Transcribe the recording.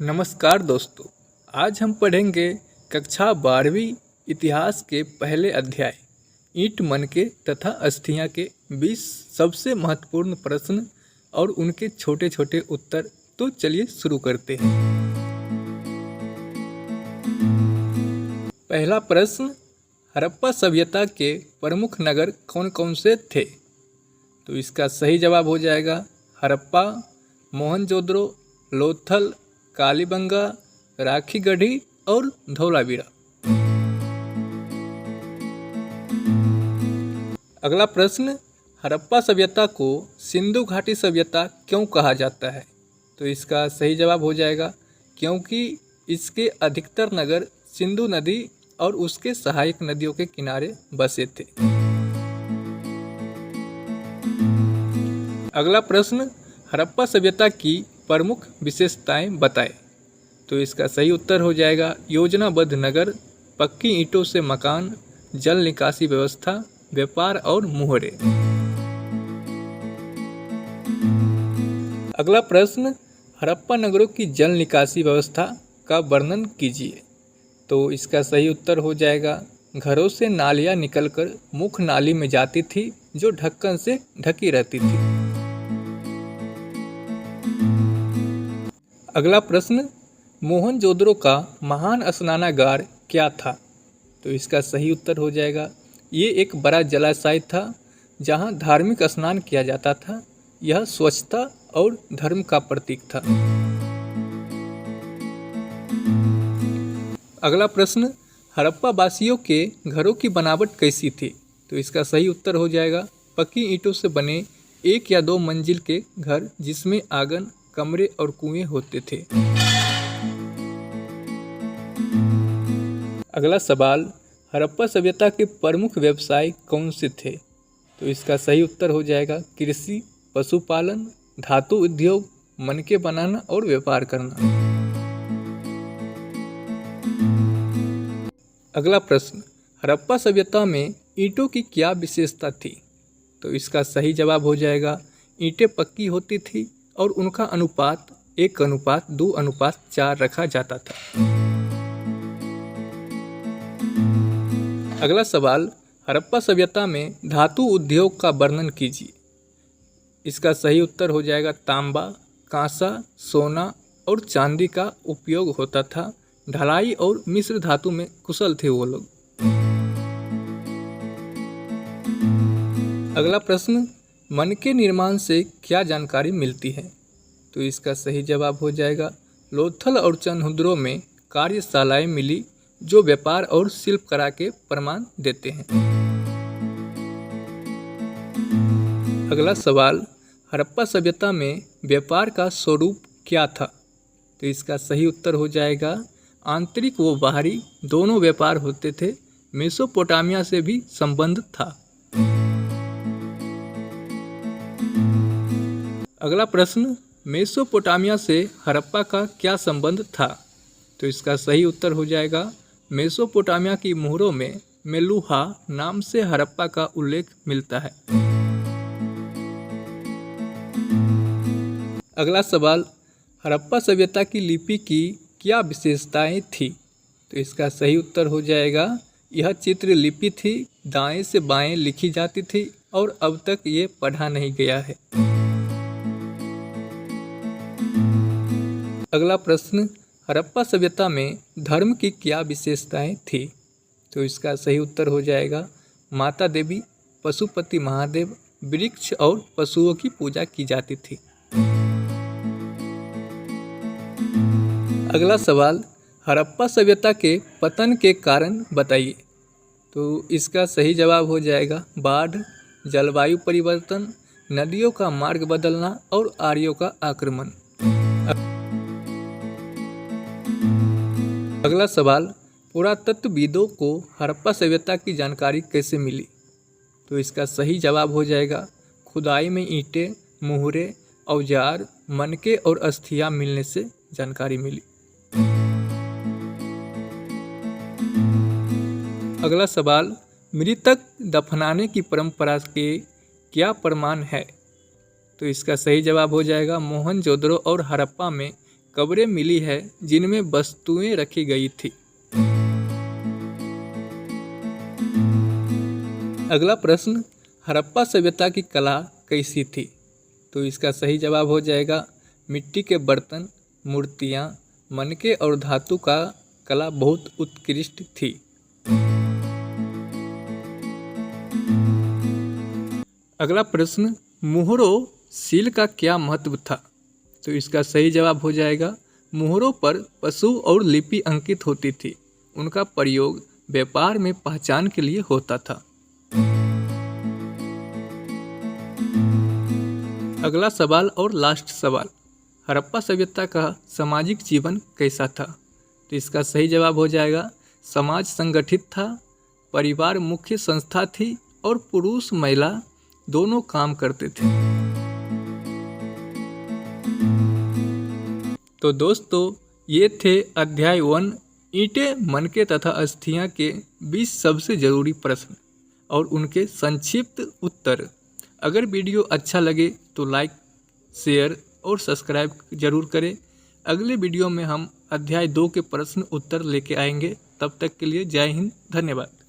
नमस्कार दोस्तों। आज हम पढ़ेंगे कक्षा 12वीं इतिहास के पहले अध्याय ईंट मनके तथा अस्थियां के 20 सबसे महत्वपूर्ण प्रश्न और उनके छोटे छोटे उत्तर। तो चलिए शुरू करते हैं। पहला प्रश्न, हड़प्पा सभ्यता के प्रमुख नगर कौन कौन से थे? तो इसका सही जवाब हो जाएगा हड़प्पा, मोहनजोदड़ो, लोथल, कालीबंगा, राखीगढ़ी और धौलावीरा। अगला प्रश्न, हड़प्पा सभ्यता को सिंधु घाटी सभ्यता क्यों कहा जाता है? तो इसका सही जवाब हो जाएगा क्योंकि इसके अधिकतर नगर सिंधु नदी और उसके सहायक नदियों के किनारे बसे थे। अगला प्रश्न, हड़प्पा सभ्यता की प्रमुख विशेषताएं बताएं। तो इसका सही उत्तर हो जाएगा योजनाबद्ध नगर, पक्की ईंटों से मकान, जल निकासी व्यवस्था, व्यापार और मुहरे। अगला प्रश्न, हड़प्पा नगरों की जल निकासी व्यवस्था का वर्णन कीजिए। तो इसका सही उत्तर हो जाएगा घरों से नालियां निकलकर मुख्य नाली में जाती थी जो ढक्कन से ढकी रहती थी। अगला प्रश्न, मोहनजोदड़ो का महान स्नानागार क्या था? तो इसका सही उत्तर हो जाएगा ये एक बड़ा जलाशय था जहां धार्मिक स्नान किया जाता था। यह स्वच्छता और धर्म का प्रतीक था। अगला प्रश्न, हड़प्पा वासियों के घरों की बनावट कैसी थी? तो इसका सही उत्तर हो जाएगा पक्की ईंटों से बने 1 या 2 मंजिल के घर जिसमें आंगन, कमरे और कुएं होते थे। अगला सवाल, हड़प्पा सभ्यता के प्रमुख व्यवसाय कौन से थे? तो इसका सही उत्तर हो जाएगा कृषि, पशुपालन, धातु उद्योग, मनके बनाना और व्यापार करना। अगला प्रश्न, हड़प्पा सभ्यता में ईंटों की क्या विशेषता थी? तो इसका सही जवाब हो जाएगा ईंटें पक्की होती थी और उनका अनुपात 1:2:4 रखा जाता था। अगला सवाल, हड़प्पा सभ्यता में धातु उद्योग का वर्णन कीजिए। इसका सही उत्तर हो जाएगा तांबा, कांसा, सोना और चांदी का उपयोग होता था। ढलाई और मिश्र धातु में कुशल थे वो लोग। अगला प्रश्न, मनके निर्माण से क्या जानकारी मिलती है? तो इसका सही जवाब हो जाएगा लोथल और चनहुद्रो में कार्यशालाएं मिली जो व्यापार और शिल्पकला के प्रमाण देते हैं। अगला सवाल, हड़प्पा सभ्यता में व्यापार का स्वरूप क्या था? तो इसका सही उत्तर हो जाएगा आंतरिक व बाहरी दोनों व्यापार होते थे। मेसोपोटामिया से भी संबंध था। अगला प्रश्न, मेसोपोटामिया से हड़प्पा का क्या संबंध था? तो इसका सही उत्तर हो जाएगा मेसोपोटामिया की मोहरों में मेलुहा नाम से हड़प्पा का उल्लेख मिलता है। अगला सवाल, हड़प्पा सभ्यता की लिपि की क्या विशेषताएं थी? तो इसका सही उत्तर हो जाएगा यह चित्र लिपि थी, दाएं से बाएं लिखी जाती थी और अब तक ये पढ़ा नहीं गया है। अगला प्रश्न, हड़प्पा सभ्यता में धर्म की क्या विशेषताएं थी? तो इसका सही उत्तर हो जाएगा माता देवी, पशुपति महादेव, वृक्ष और पशुओं की पूजा की जाती थी। अगला सवाल, हड़प्पा सभ्यता के पतन के कारण बताइए। तो इसका सही जवाब हो जाएगा बाढ़, जलवायु परिवर्तन, नदियों का मार्ग बदलना और आर्यों का आक्रमण। अगला सवाल, पुरातत्वविदों को हड़प्पा सभ्यता की जानकारी कैसे मिली? तो इसका सही जवाब हो जाएगा खुदाई में ईंटें, मुहरे, औजार, मनके और अस्थियां मिलने से जानकारी मिली। अगला सवाल, मृतक दफनाने की परंपरा के क्या प्रमाण है? तो इसका सही जवाब हो जाएगा मोहनजोदड़ो और हड़प्पा में कब्रें मिली है जिनमें वस्तुएं रखी गई थी। अगला प्रश्न, हड़प्पा सभ्यता की कला कैसी थी? तो इसका सही जवाब हो जाएगा मिट्टी के बर्तन, मूर्तियाँ, मनके और धातु का कला बहुत उत्कृष्ट थी। अगला प्रश्न, मुहरों सील का क्या महत्व था? तो इसका सही जवाब हो जाएगा मुहरों पर पशु और लिपि अंकित होती थी। उनका प्रयोग व्यापार में पहचान के लिए होता था। अगला सवाल और लास्ट सवाल, हड़प्पा सभ्यता का सामाजिक जीवन कैसा था? तो इसका सही जवाब हो जाएगा समाज संगठित था, परिवार मुख्य संस्था थी और पुरुष महिला दोनों काम करते थे। तो दोस्तों, ये थे अध्याय 1 ईंटें, मनके तथा अस्थियां के 20 सबसे जरूरी प्रश्न और उनके संक्षिप्त उत्तर। अगर वीडियो अच्छा लगे तो लाइक, शेयर और सब्सक्राइब जरूर करें। अगले वीडियो में हम अध्याय 2 के प्रश्न उत्तर लेके आएंगे। तब तक के लिए जय हिंद, धन्यवाद।